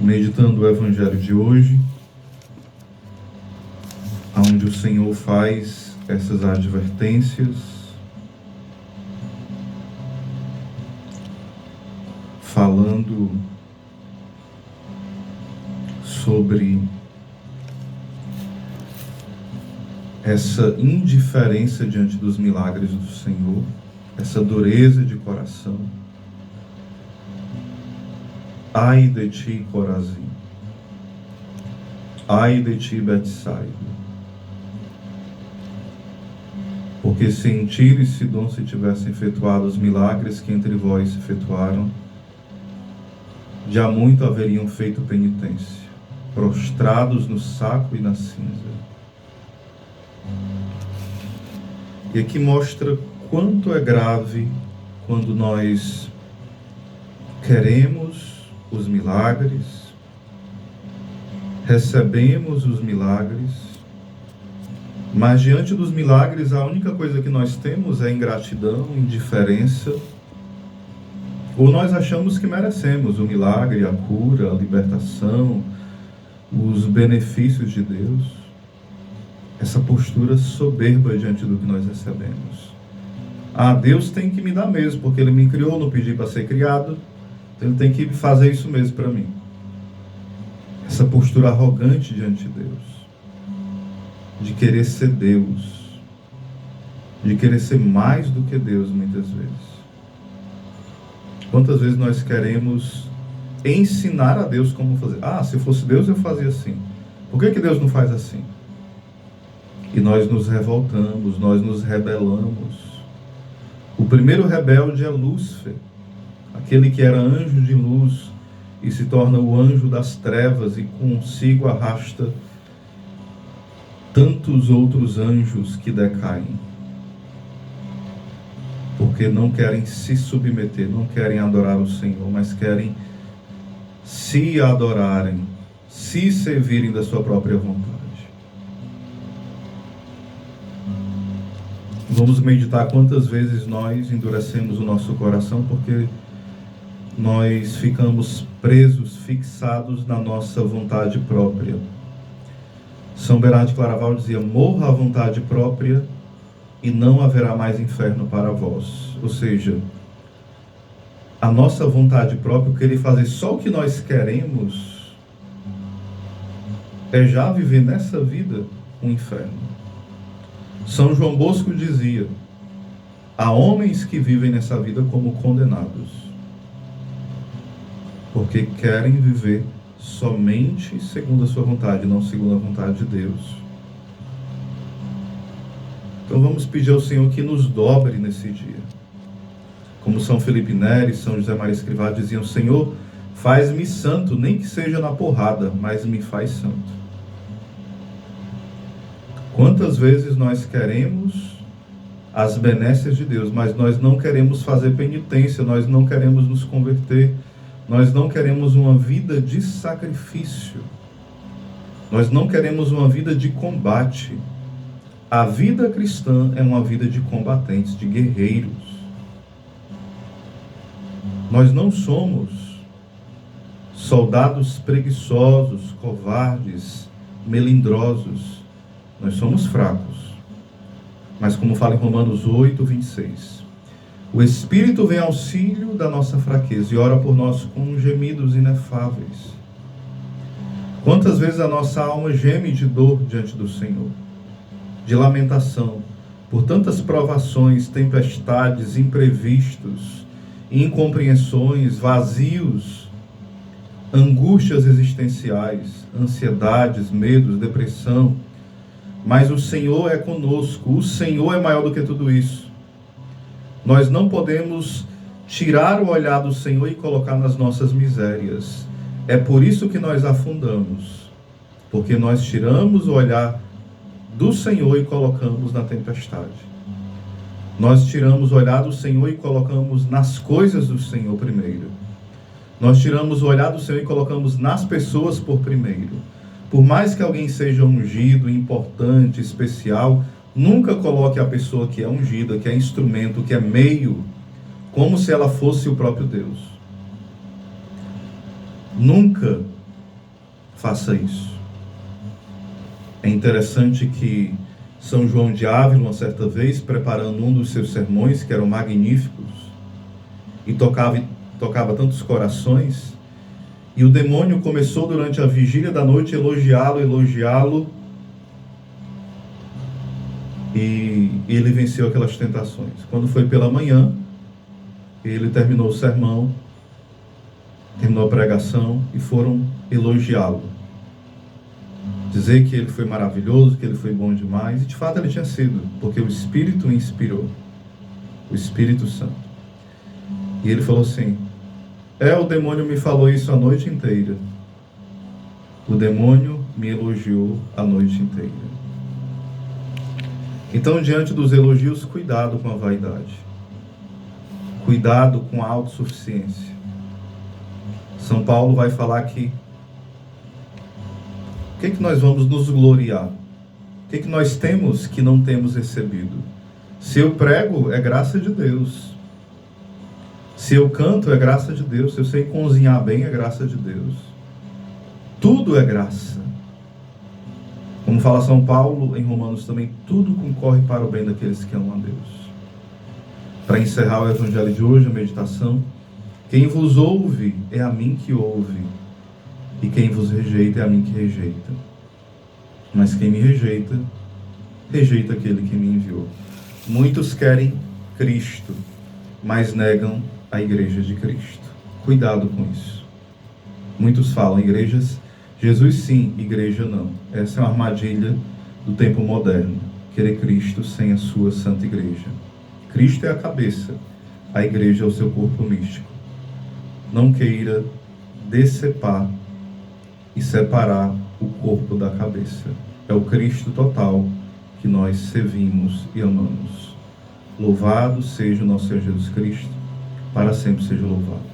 meditando o Evangelho de hoje, onde o Senhor faz essas advertências, falando sobre essa indiferença diante dos milagres do Senhor, essa dureza de coração. Ai de ti, Corazim! Ai de ti, Betsaida! Porque se em Tiro e Sidom se tivessem efetuado os milagres que entre vós se efetuaram, já muito haveriam feito penitência, prostrados no saco e na cinza. E aqui mostra quanto é grave quando nós queremos os milagres, recebemos os milagres, mas diante dos milagres a única coisa que nós temos é ingratidão, indiferença, ou nós achamos que merecemos o milagre, a cura, a libertação, os benefícios de Deus. Essa postura soberba diante do que nós recebemos. Deus tem que me dar mesmo, porque Ele me criou, não pedi para ser criado, então Ele tem que fazer isso mesmo para mim. Essa postura arrogante diante de Deus, de querer ser Deus, de querer ser mais do que Deus muitas vezes. Quantas vezes nós queremos ensinar a Deus como fazer? Se fosse Deus eu fazia assim. Por que Deus não faz assim? E nós nos revoltamos, nós nos rebelamos. O primeiro rebelde é Lúcifer, aquele que era anjo de luz e se torna o anjo das trevas e consigo arrasta tantos outros anjos que decaem, porque não querem se submeter, não querem adorar o Senhor, mas querem se adorarem, se servirem da sua própria vontade. Vamos meditar quantas vezes nós endurecemos o nosso coração porque nós ficamos presos, fixados na nossa vontade própria. São Bernardo de Claraval dizia: morra a vontade própria e não haverá mais inferno para vós. Ou seja, a nossa vontade própria, querer fazer só o que nós queremos, é já viver nessa vida um inferno. São João Bosco dizia: há homens que vivem nessa vida como condenados, porque querem viver somente segundo a sua vontade, não segundo a vontade de Deus. Então vamos pedir ao Senhor que nos dobre nesse dia. Como São Felipe Neri, São José Maria Escrivá diziam: Senhor, faz-me santo, nem que seja na porrada, mas me faz santo. Quantas vezes nós queremos as benesses de Deus, mas nós não queremos fazer penitência, nós não queremos nos converter, nós não queremos uma vida de sacrifício, nós não queremos uma vida de combate. A vida cristã é uma vida de combatentes, de guerreiros. Nós não somos soldados preguiçosos, covardes, melindrosos. Nós somos fracos. Mas como fala em Romanos 8, 26, o Espírito vem auxílio da nossa fraqueza e ora por nós com gemidos inefáveis. Quantas vezes a nossa alma geme de dor diante do Senhor, de lamentação, por tantas provações, tempestades, imprevistos, incompreensões, vazios, angústias existenciais, ansiedades, medos, depressão. Mas o Senhor é conosco, o Senhor é maior do que tudo isso. Nós não podemos tirar o olhar do Senhor e colocar nas nossas misérias. É por isso que nós afundamos, porque nós tiramos o olhar do Senhor e colocamos na tempestade. Nós tiramos o olhar do Senhor e colocamos nas coisas do Senhor primeiro. Nós tiramos o olhar do Senhor e colocamos nas pessoas por primeiro. Por mais que alguém seja ungido, importante, especial, nunca coloque a pessoa que é ungida, que é instrumento, que é meio, como se ela fosse o próprio Deus. Nunca faça isso. É interessante que São João de Ávila, uma certa vez, preparando um dos seus sermões, que eram magníficos, e tocava tantos corações, e o demônio começou durante a vigília da noite a elogiá-lo, e ele venceu aquelas tentações. Quando foi pela manhã, ele terminou o sermão, terminou a pregação, e foram elogiá-lo. Dizer que ele foi maravilhoso, que ele foi bom demais, e de fato ele tinha sido, porque o Espírito o inspirou, o Espírito Santo. E ele falou assim: o demônio me falou isso a noite inteira. O demônio me elogiou a noite inteira. Então, diante dos elogios, cuidado com a vaidade. Cuidado com a autossuficiência. São Paulo vai falar que o que nós vamos nos gloriar? O que nós temos que não temos recebido? Se eu prego, é graça de Deus. Se eu canto, é graça de Deus. Se eu sei cozinhar bem, é graça de Deus. Tudo é graça. Como fala São Paulo em Romanos também, tudo concorre para o bem daqueles que amam a Deus. Para encerrar o Evangelho de hoje, a meditação: quem vos ouve é a mim que ouve, e quem vos rejeita é a mim que rejeita. Mas quem me rejeita, rejeita aquele que me enviou. Muitos querem Cristo, mas negam a igreja de Cristo. Cuidado com isso. Muitos falam igrejas, Jesus sim, igreja não. Essa é uma armadilha do tempo moderno. Querer Cristo sem a sua santa igreja. Cristo é a cabeça, a igreja é o seu corpo místico. Não queira decepar e separar o corpo da cabeça. É o Cristo total que nós servimos e amamos. Louvado seja o nosso Senhor Jesus Cristo, para sempre seja louvado.